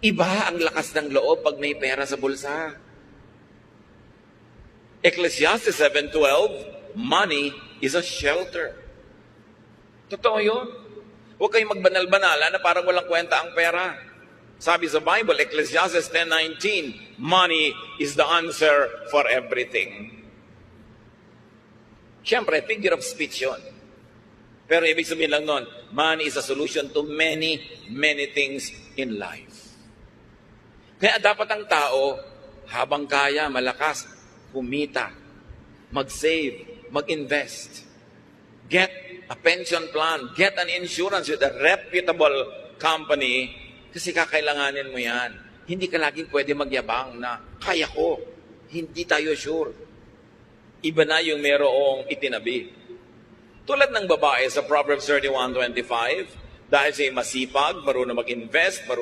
Iba ang lakas ng loob pag may pera sa bulsa. Ecclesiastes 7:12, money is a shelter. Totoo yun. Huwag kayong magbanal-banala na parang walang kwenta ang pera. Sabi sa Bible, Ecclesiastes 10:19, money is the answer for everything. Siyempre, figure of speech yun. Pero ibig sabihin lang nun, money is a solution to many, many things in life. Kaya dapat ang tao, habang kaya, malakas, kumita, mag-save, mag-invest, get a pension plan, get an insurance with a reputable company, kasi kakailanganin mo yan. Hindi ka laging pwede magyabang na, kaya ko. Hindi tayo sure. Iba na yung merong itinabi. Tulad ng babae sa Proverbs 31:25, dahil siya masipag, marunong mag-invest,